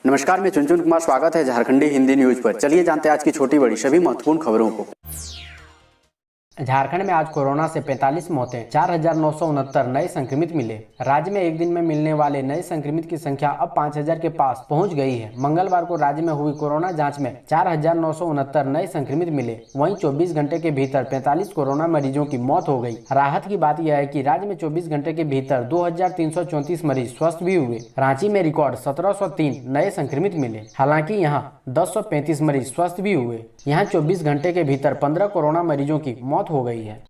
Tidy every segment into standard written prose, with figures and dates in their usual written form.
नमस्कार, मैं चुनचुन कुमार। स्वागत है झारखंडी हिंदी न्यूज पर। चलिए जानते हैं आज की छोटी बड़ी सभी महत्वपूर्ण खबरों को। झारखंड में आज कोरोना से 45 मौतें, 4,969 नए संक्रमित मिले। राज्य में एक दिन में मिलने वाले नए संक्रमित की संख्या अब 5,000 के पास पहुंच गई है। मंगलवार को राज्य में हुई कोरोना जांच में 4,969 नए संक्रमित मिले। वहीं 24 घंटे के भीतर 45 कोरोना मरीजों की मौत हो गई। राहत की बात यह है कि राज्य में 24 घंटे के भीतर 2,334 मरीज स्वस्थ भी हुए। रांची में रिकॉर्ड 1,703 नए संक्रमित मिले। हालांकि यहाँ 1035 मरीज स्वस्थ भी हुए। यहाँ 24 घंटे के भीतर 15 कोरोना मरीजों की मौत हो गई है।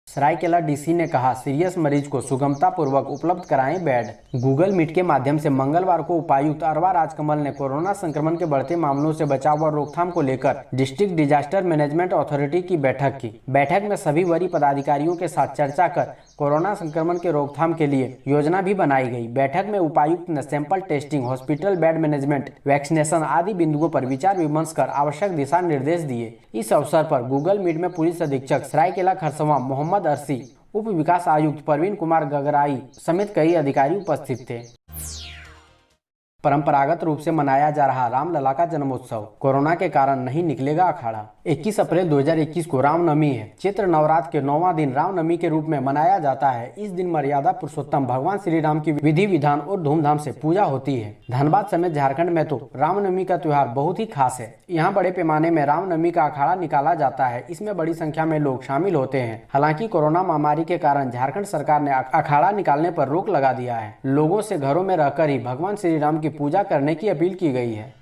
सरायकेला डीसी ने कहा, सीरियस मरीज को सुगमता पूर्वक उपलब्ध कराएं बेड। गूगल मीट के माध्यम से मंगलवार को उपायुक्त अरवा राजकमल ने कोरोना संक्रमण के बढ़ते मामलों से बचाव और रोकथाम को लेकर डिस्ट्रिक्ट डिजास्टर मैनेजमेंट अथॉरिटी की बैठक की। बैठक में सभी वरीय पदाधिकारियों के साथ चर्चा कर कोरोना संक्रमण के रोकथाम के लिए योजना भी बनाई गई। बैठक में उपायुक्त ने sample testing, hospital bed management, vaccination आदि बिंदुओं पर विचार विमर्श कर आवश्यक दिशा निर्देश दिए। इस अवसर पर गूगल मीट में पुलिस अधीक्षक सरायकेला खरसवां मोहम्मद अरसी, उप विकास आयुक्त प्रवीण कुमार गगराई समेत कई अधिकारी उपस्थित थे। परंपरागत रूप से मनाया जा रहा रामलला का जन्मोत्सव कोरोना के कारण नहीं निकलेगा अखाड़ा। 21 अप्रैल 2021 को रामनवमी है। चैत्र नवरात्र के 9वां दिन रामनवमी के रूप में मनाया जाता है। इस दिन मर्यादा पुरुषोत्तम भगवान श्री राम की विधि विधान और धूमधाम से पूजा होती है। धनबाद समेत झारखंड में तो रामनवमी का त्योहार बहुत ही खास है। यहाँ बड़े पैमाने में रामनवमी का अखाड़ा निकाला जाता है। इसमें बड़ी संख्या में लोग शामिल होते हैं। हालांकि कोरोना महामारी के कारण झारखंड सरकार ने अखाड़ा निकालने पर रोक लगा दिया है। लोगों से घरों में रहकर ही भगवान श्री राम की पूजा करने की अपील की गई है।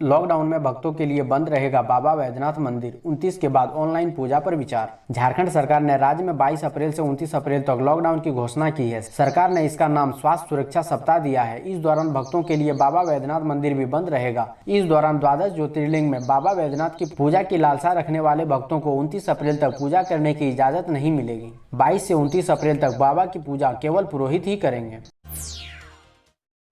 लॉकडाउन में भक्तों के लिए बंद रहेगा बाबा वैद्यनाथ मंदिर। 29 के बाद ऑनलाइन पूजा पर विचार। झारखंड सरकार ने राज्य में 22 अप्रैल से 29 अप्रैल तक लॉकडाउन की घोषणा की है। सरकार ने इसका नाम स्वास्थ्य सुरक्षा सप्ताह दिया है। इस दौरान भक्तों के लिए बाबा वैद्यनाथ मंदिर भी बंद रहेगा। इस दौरान द्वादश ज्योतिर्लिंग में बाबा वैद्यनाथ की पूजा की लालसा रखने वाले भक्तों को 29 अप्रैल तक पूजा करने की इजाजत नहीं मिलेगी। 22 से 29 अप्रैल तक बाबा की पूजा केवल पुरोहित ही करेंगे।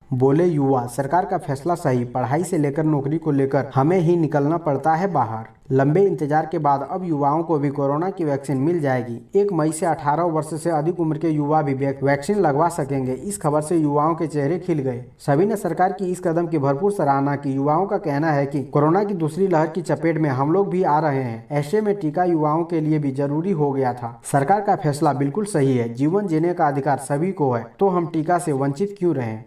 बोले युवा, सरकार का फैसला सही। पढ़ाई से लेकर नौकरी को लेकर हमें ही निकलना पड़ता है बाहर। लंबे इंतजार के बाद अब युवाओं को भी कोरोना की वैक्सीन मिल जाएगी। 1 मई से 18 वर्ष से अधिक उम्र के युवा भी वैक्सीन लगवा सकेंगे। इस खबर से युवाओं के चेहरे खिल गए। सभी ने सरकार की इस कदम की भरपूर सराहना की। युवाओं का कहना है कि कोरोना की दूसरी लहर की चपेट में हम लोग भी आ रहे हैं। ऐसे में टीका युवाओं के लिए भी जरूरी हो गया था। सरकार का फैसला बिल्कुल सही है। जीवन जीने का अधिकार सभी को है, तो हम टीका से वंचित क्यों रहें।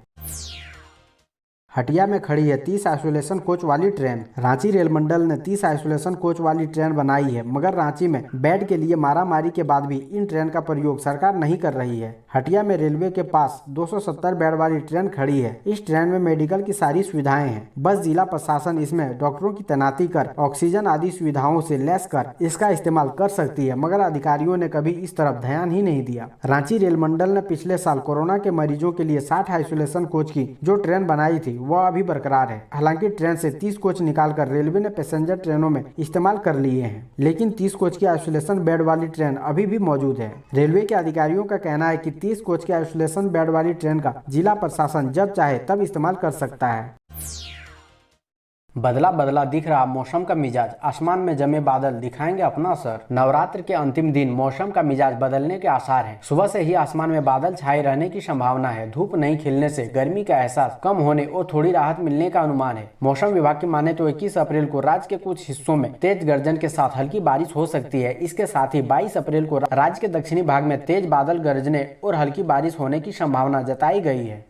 हटिया में खड़ी है 30 आइसोलेशन कोच वाली ट्रेन। रांची रेल मंडल ने 30 आइसोलेशन कोच वाली ट्रेन बनाई है, मगर रांची में बेड के लिए मारामारी के बाद भी इन ट्रेन का प्रयोग सरकार नहीं कर रही है। हटिया में रेलवे के पास 270 बेड वाली ट्रेन खड़ी है। इस ट्रेन में मेडिकल की सारी सुविधाएं हैं। बस जिला प्रशासन इसमें डॉक्टरों की तैनाती कर ऑक्सीजन आदि सुविधाओं से लैस कर इसका इस्तेमाल कर सकती है, मगर अधिकारियों ने कभी इस तरफ ध्यान ही नहीं दिया। रांची रेल मंडल ने पिछले साल कोरोना के मरीजों के लिए 60 आइसोलेशन कोच की जो ट्रेन बनाई थी वह अभी बरकरार है। हालांकि ट्रेन से 30 कोच निकालकर रेलवे ने पैसेंजर ट्रेनों में इस्तेमाल कर लिए हैं, लेकिन 30 कोच की आइसोलेशन बेड वाली ट्रेन अभी भी मौजूद है। रेलवे के अधिकारियों का कहना है कि 30 कोच की आइसोलेशन बेड वाली ट्रेन का जिला प्रशासन जब चाहे तब इस्तेमाल कर सकता है। बदला बदला दिख रहा मौसम का मिजाज, आसमान में जमे बादल दिखाएंगे अपना असर। नवरात्र के अंतिम दिन मौसम का मिजाज बदलने के आसार हैं। सुबह से ही आसमान में बादल छाए रहने की संभावना है। धूप नहीं खिलने से गर्मी का एहसास कम होने और थोड़ी राहत मिलने का अनुमान है। मौसम विभाग की माने तो 21 अप्रैल को राज्य के कुछ हिस्सों में तेज गर्जन के साथ हल्की बारिश हो सकती है। इसके साथ ही 22 अप्रैल को राज्य के दक्षिणी भाग में तेज बादल गरजने और हल्की बारिश होने की संभावना जताई गई है।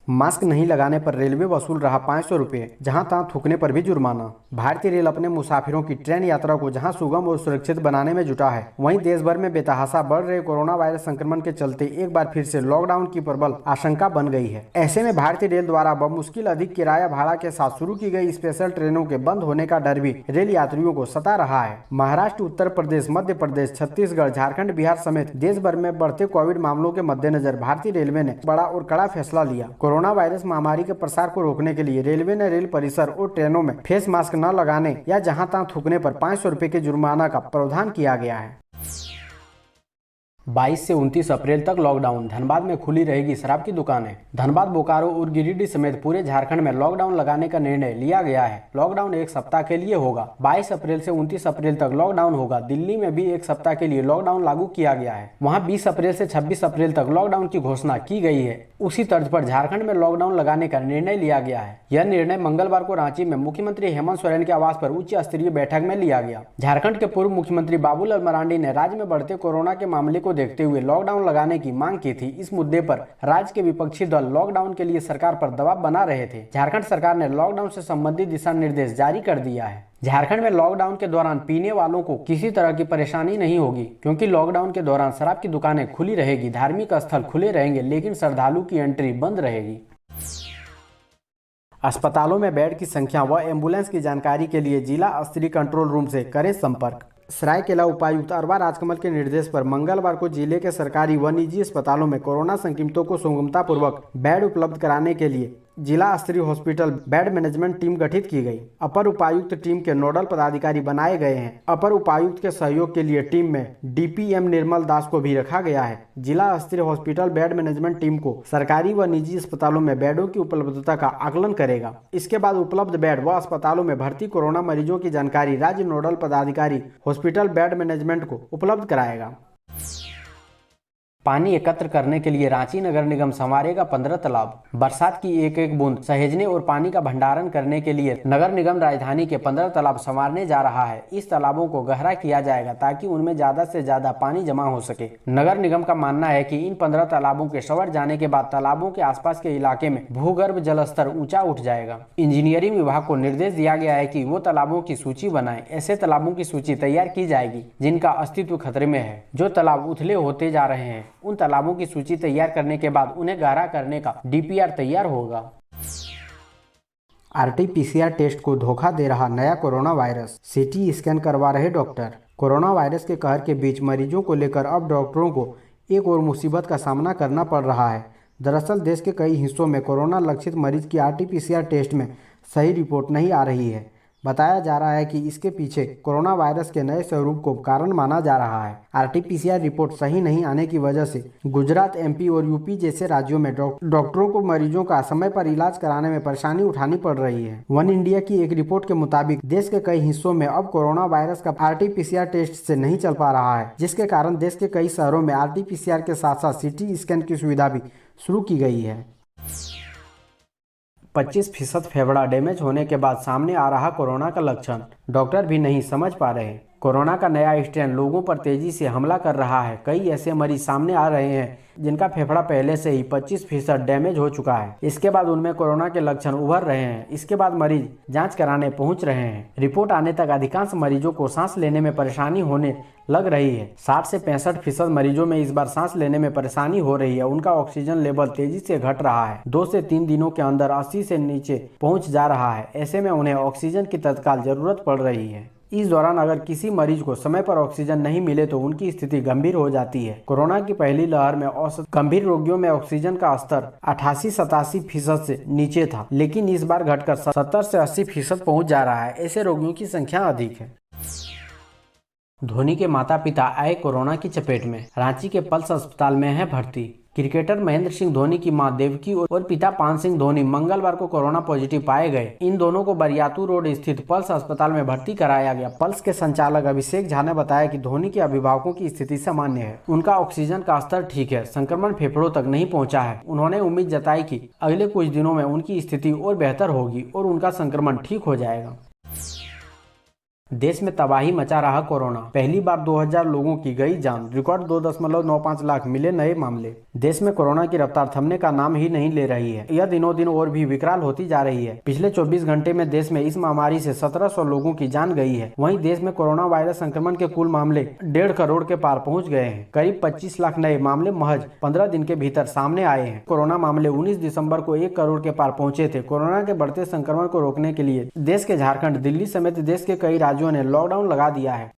मास्क नहीं लगाने पर रेलवे वसूल रहा 500 रुपये, जहां तहां थूकने पर भी जुर्माना। भारतीय रेल अपने मुसाफिरों की ट्रेन यात्रा को जहां सुगम और सुरक्षित बनाने में जुटा है, वहीं देश भर में बेतहाशा बढ़ रहे कोरोना वायरस संक्रमण के चलते एक बार फिर से लॉकडाउन की प्रबल आशंका बन गई है। ऐसे में भारतीय रेल द्वारा बमुश्किल अधिक किराया भाड़ा के साथ शुरू की गई स्पेशल ट्रेनों के बंद होने का डर भी रेल यात्रियों को सता रहा है। महाराष्ट्र, उत्तर प्रदेश, मध्य प्रदेश, छत्तीसगढ़, झारखंड, बिहार समेत देश भर में बढ़ते कोविड मामलों के मद्देनजर भारतीय रेलवे ने बड़ा और कड़ा फैसला लिया। कोरोना वायरस महामारी के प्रसार को रोकने के लिए रेलवे ने रेल परिसर और ट्रेनों में फेस मास्क न लगाने या जहां तहां थूकने पर 500 रुपये के जुर्माना का प्रावधान किया गया है। 22 से 29 अप्रैल तक लॉकडाउन। धनबाद में खुली रहेगी शराब की दुकानें। धनबाद, बोकारो और गिरिडीह समेत पूरे झारखंड में लॉकडाउन लगाने का निर्णय लिया गया है। लॉकडाउन एक सप्ताह के लिए होगा। 22 अप्रैल से 29 अप्रैल तक लॉकडाउन होगा। दिल्ली में भी एक सप्ताह के लिए लॉकडाउन लागू किया गया है। वहाँ 20 अप्रैल से 26 अप्रैल तक लॉकडाउन की घोषणा की गई है। उसी तर्ज पर झारखंड में लॉकडाउन लगाने का निर्णय लिया गया है। यह निर्णय मंगलवार को रांची में मुख्यमंत्री हेमंत सोरेन के आवास पर उच्च स्तरीय बैठक में लिया गया। झारखंड के पूर्व मुख्यमंत्री बाबूलाल मरांडी ने राज्य में बढ़ते कोरोना के मामले को देखते हुए लॉकडाउन लगाने की मांग की थी। इस मुद्दे पर राज्य के विपक्षी दल लॉकडाउन के लिए सरकार पर दबाव बना रहे थे। झारखंड सरकार ने लॉकडाउन से संबंधित दिशा निर्देश जारी कर दिया है। झारखंड में लॉकडाउन के दौरान पीने वालों को किसी तरह की परेशानी नहीं होगी, क्योंकि लॉकडाउन के दौरान शराब की दुकानें खुली रहेगी, धार्मिक स्थल खुले रहेंगे, लेकिन श्रद्धालु की एंट्री बंद रहेगी। अस्पतालों में बेड की संख्या व एम्बुलेंस की जानकारी के लिए जिला स्तरीय कंट्रोल रूम से करें संपर्क। सरायकेला उपायुक्त अरवा राजकमल के निर्देश पर मंगलवार को जिले के सरकारी व निजी अस्पतालों में कोरोना संक्रमितों को सुगमतापूर्वक बेड उपलब्ध कराने के लिए जिला स्तरीय हॉस्पिटल बेड मैनेजमेंट टीम गठित की गई। अपर उपायुक्त टीम के नोडल पदाधिकारी बनाए गए हैं। अपर उपायुक्त के सहयोग के लिए टीम में डीपीएम निर्मल दास को भी रखा गया है। जिला स्तरीय हॉस्पिटल बेड मैनेजमेंट टीम को सरकारी व निजी अस्पतालों में बेडों की उपलब्धता का आकलन करेगा। इसके बाद उपलब्ध बेड व अस्पतालों में भर्ती कोरोना मरीजों की जानकारी राज्य नोडल पदाधिकारी हॉस्पिटल बेड मैनेजमेंट को उपलब्ध कराएगा। पानी एकत्र करने के लिए रांची नगर निगम संवारेगा 15 तालाब। बरसात की एक एक बूंद सहेजने और पानी का भंडारण करने के लिए नगर निगम राजधानी के 15 तालाब संवारने जा रहा है। इस तालाबों को गहरा किया जाएगा ताकि उनमें ज्यादा से ज्यादा पानी जमा हो सके। नगर निगम का मानना है कि इन 15 तालाबों के संवर जाने के बाद तालाबों के आसपास के इलाके में भूगर्भ जल स्तर ऊंचा उठ जाएगा। इंजीनियरिंग विभाग को निर्देश दिया गया है कि वो तालाबों की सूची बनाए। ऐसे तालाबों की सूची तैयार की जाएगी जिनका अस्तित्व खतरे में है। जो तालाब उथले होते जा रहे हैं, उन तालाबों की सूची तैयार करने के बाद उन्हें गहरा करने का डीपीआर तैयार होगा। आरटी-पीसीआर टेस्ट को धोखा दे रहा नया कोरोना वायरस। सीटी स्कैन करवा रहे डॉक्टर। कोरोना वायरस के कहर के बीच मरीजों को लेकर अब डॉक्टरों को एक और मुसीबत का सामना करना पड़ रहा है। दरअसल देश के कई हिस्सों में कोरोना लक्षित मरीज की आरटी-पीसीआर टेस्ट में सही रिपोर्ट नहीं आ रही है। बताया जा रहा है कि इसके पीछे कोरोना वायरस के नए स्वरूप को कारण माना जा रहा है। आरटी-पीसीआर रिपोर्ट सही नहीं आने की वजह से गुजरात, एमपी और यूपी जैसे राज्यों में डॉक्टरों को मरीजों का समय पर इलाज कराने में परेशानी उठानी पड़ रही है। वन इंडिया की एक रिपोर्ट के मुताबिक देश के कई हिस्सों में अब कोरोना वायरस का आरटी-पीसीआर टेस्ट से नहीं चल पा रहा है, जिसके कारण देश के कई शहरों में आरटी-पीसीआर के साथ साथ सीटी स्कैन की सुविधा भी शुरू की गई है। 25% फेफड़ा डैमेज होने के बाद सामने आ रहा कोरोना का लक्षण। डॉक्टर भी नहीं समझ पा रहे। कोरोना का नया स्ट्रेन लोगों पर तेजी से हमला कर रहा है। कई ऐसे मरीज सामने आ रहे हैं जिनका फेफड़ा पहले से ही 25% डैमेज हो चुका है। इसके बाद उनमें कोरोना के लक्षण उभर रहे हैं। इसके बाद मरीज जांच कराने पहुंच रहे हैं। रिपोर्ट आने तक अधिकांश मरीजों को सांस लेने में परेशानी होने लग रही है। 60 से 65% मरीजों में इस बार सांस लेने में परेशानी हो रही है। उनका ऑक्सीजन लेवल तेजी से घट रहा है। 2 से 3 दिनों के अंदर 80 से नीचे पहुंच जा रहा है। ऐसे में उन्हें ऑक्सीजन की तत्काल जरूरत पड़ रही है। इस दौरान अगर किसी मरीज को समय पर ऑक्सीजन नहीं मिले तो उनकी स्थिति गंभीर हो जाती है। कोरोना की पहली लहर में औसत गंभीर रोगियों में ऑक्सीजन का स्तर 88-87% से नीचे था, लेकिन इस बार घटकर 70 से 80% पहुंच जा रहा है। ऐसे रोगियों की संख्या अधिक है। धोनी के माता पिता आए कोरोना की चपेट में। रांची के पल्स अस्पताल में है भर्ती। क्रिकेटर महेंद्र सिंह धोनी की मां देवकी और पिता पान सिंह धोनी मंगलवार को कोरोना पॉजिटिव पाए गए। इन दोनों को बरियातू रोड स्थित पल्स अस्पताल में भर्ती कराया गया। पल्स के संचालक अभिषेक झा ने बताया कि धोनी के अभिभावकों की स्थिति सामान्य है। उनका ऑक्सीजन का स्तर ठीक है, संक्रमण फेफड़ों तक नहीं पहुंचा है। उन्होंने उम्मीद जताई कि अगले कुछ दिनों में उनकी स्थिति और बेहतर होगी और उनका संक्रमण ठीक हो जाएगा। देश में तबाही मचा रहा कोरोना। पहली बार 2000 लोगों की गई जान। रिकॉर्ड 2.95 लाख मिले नए मामले। देश में कोरोना की रफ्तार थमने का नाम ही नहीं ले रही है। यह दिनों दिन और भी विकराल होती जा रही है। पिछले 24 घंटे में देश में इस महामारी से 1700 लोगों की जान गई है। वहीं देश में कोरोना वायरस संक्रमण के कुल मामले 1.5 करोड़ के पार पहुंच गए हैं। करीब 25 लाख नए मामले महज 15 दिन के भीतर सामने आए हैं। कोरोना मामले 19 दिसंबर को 1 करोड़ के पार पहुंचे थे। कोरोना के बढ़ते संक्रमण को रोकने के लिए देश के झारखंड, दिल्ली समेत देश के कई राज्यों ने लॉकडाउन लगा दिया है।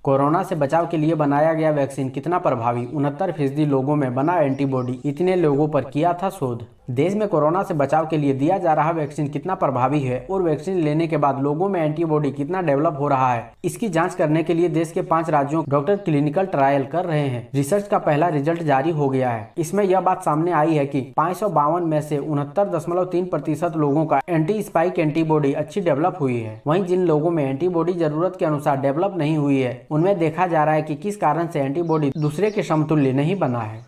कोरोना से बचाव के लिए बनाया गया वैक्सीन कितना प्रभावी? 69% लोगों में बना एंटीबॉडी। इतने लोगों पर किया था शोध। देश में कोरोना से बचाव के लिए दिया जा रहा वैक्सीन कितना प्रभावी है और वैक्सीन लेने के बाद लोगों में एंटीबॉडी कितना डेवलप हो रहा है, इसकी जांच करने के लिए देश के 5 राज्यों डॉक्टर क्लिनिकल ट्रायल कर रहे हैं। रिसर्च का पहला रिजल्ट जारी हो गया है। इसमें यह बात सामने आई है कि 552 में से 69.3% लोगों का एंटी स्पाइक एंटीबॉडी अच्छी डेवलप हुई है। वहीं जिन लोगों में एंटीबॉडी जरूरत के अनुसार डेवलप नहीं हुई है, उनमें देखा जा रहा है कि किस कारण से एंटीबॉडी दूसरे के समतुल्य नहीं बना है।